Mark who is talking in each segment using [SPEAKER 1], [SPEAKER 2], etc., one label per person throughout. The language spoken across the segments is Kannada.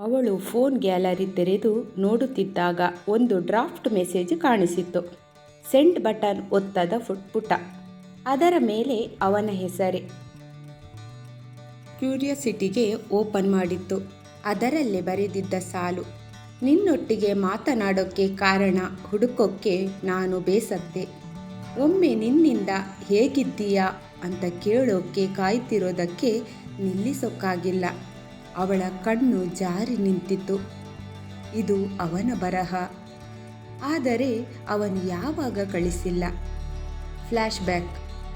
[SPEAKER 1] ಅವಳು ಫೋನ್ ಗ್ಯಾಲರಿ ತೆರೆದು ನೋಡುತ್ತಿದ್ದಾಗ ಒಂದು ಡ್ರಾಫ್ಟ್ ಮೆಸೇಜ್ ಕಾಣಿಸಿತ್ತು. ಸೆಂಡ್ ಬಟನ್ ಒತ್ತದ ಪುಟ. ಅದರ ಮೇಲೆ ಅವನ ಹೆಸರೇ. ಕ್ಯೂರಿಯಾಸಿಟಿಗೆ ಓಪನ್ ಮಾಡಿತ್ತು. ಅದರಲ್ಲೇ ಬರೆದಿದ್ದ ಸಾಲು: ನಿನ್ನೊಟ್ಟಿಗೆ ಮಾತನಾಡೋಕ್ಕೆ ಕಾರಣ ಹುಡುಕೋಕ್ಕೆ ನಾನು ಬೇಸತ್ತೆ. ಒಮ್ಮೆ ನಿನ್ನಿಂದ ಹೇಗಿದ್ದೀಯಾ ಅಂತ ಕೇಳೋಕ್ಕೆ ಕಾಯ್ತಿರೋದಕ್ಕೆ ನಿಲ್ಲಿಸೋಕ್ಕಾಗಿಲ್ಲ. ಅವಳ ಕಣ್ಣು ಜಾರಿ ನಿಂತಿತ್ತು. ಇದು ಅವನ ಬರಹ, ಆದರೆ ಅವನು ಯಾವಾಗ ಕಳಿಸಿಲ್ಲ. Flashback.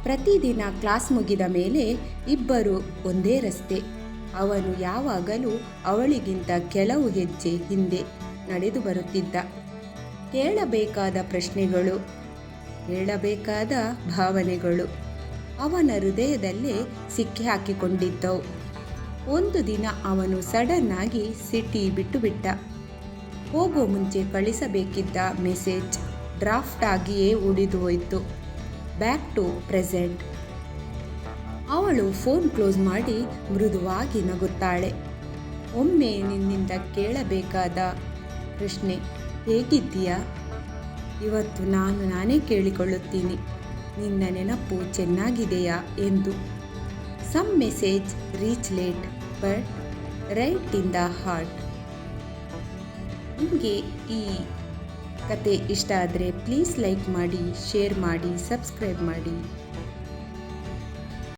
[SPEAKER 1] ಪ್ರತಿದಿನ ಕ್ಲಾಸ್ ಮುಗಿದ ಮೇಲೆ ಇಬ್ಬರು ಒಂದೇ ರಸ್ತೆ. ಅವನು ಯಾವಾಗಲೂ ಅವಳಿಗಿಂತ ಕೆಲವು ಹೆಜ್ಜೆ ಹಿಂದೆ ನಡೆದು ಬರುತ್ತಿದ್ದ. ಕೇಳಬೇಕಾದ ಪ್ರಶ್ನೆಗಳು, ಹೇಳಬೇಕಾದ ಭಾವನೆಗಳು ಅವನ ಹೃದಯದಲ್ಲೇ ಸಿಕ್ಕಿ ಹಾಕಿಕೊಂಡಿದ್ದವು. ಒಂದು ದಿನ ಅವನು ಸಡನ್ ಆಗಿ ಸಿಟಿ ಬಿಟ್ಟುಬಿಟ್ಟ. ಹೋಗೋ ಮುಂಚೆ ಕಳಿಸಬೇಕಿದ್ದ ಮೆಸೇಜ್ ಡ್ರಾಫ್ಟ್ ಆಗಿಯೇ ಉಳಿದು ಹೋಯಿತು. Back to present. ಅವಳು ಫೋನ್ ಕ್ಲೋಸ್ ಮಾಡಿ ಮೃದುವಾಗಿ ನಗುತ್ತಾಳೆ. ಒಮ್ಮೆ ನಿನ್ನಿಂದ ಕೇಳಬೇಕಾದ ಪ್ರಶ್ನೆ: ಹೇಗಿದ್ದೀಯಾ? ಇವತ್ತು ನಾನೇ ಕೇಳಿಕೊಳ್ಳುತ್ತೀನಿ, ನಿನ್ನ ನೆನಪು ಚೆನ್ನಾಗಿದೆಯಾ ಎಂದು. Some message reach late but right in the heart. ನಿಮಗೆ ಈ ಕತೆ ಇಷ್ಟ ಆದರೆ ಪ್ಲೀಸ್ ಲೈಕ್ ಮಾಡಿ, ಶೇರ್ ಮಾಡಿ, ಸಬ್ಸ್ಕ್ರೈಬ್ ಮಾಡಿ.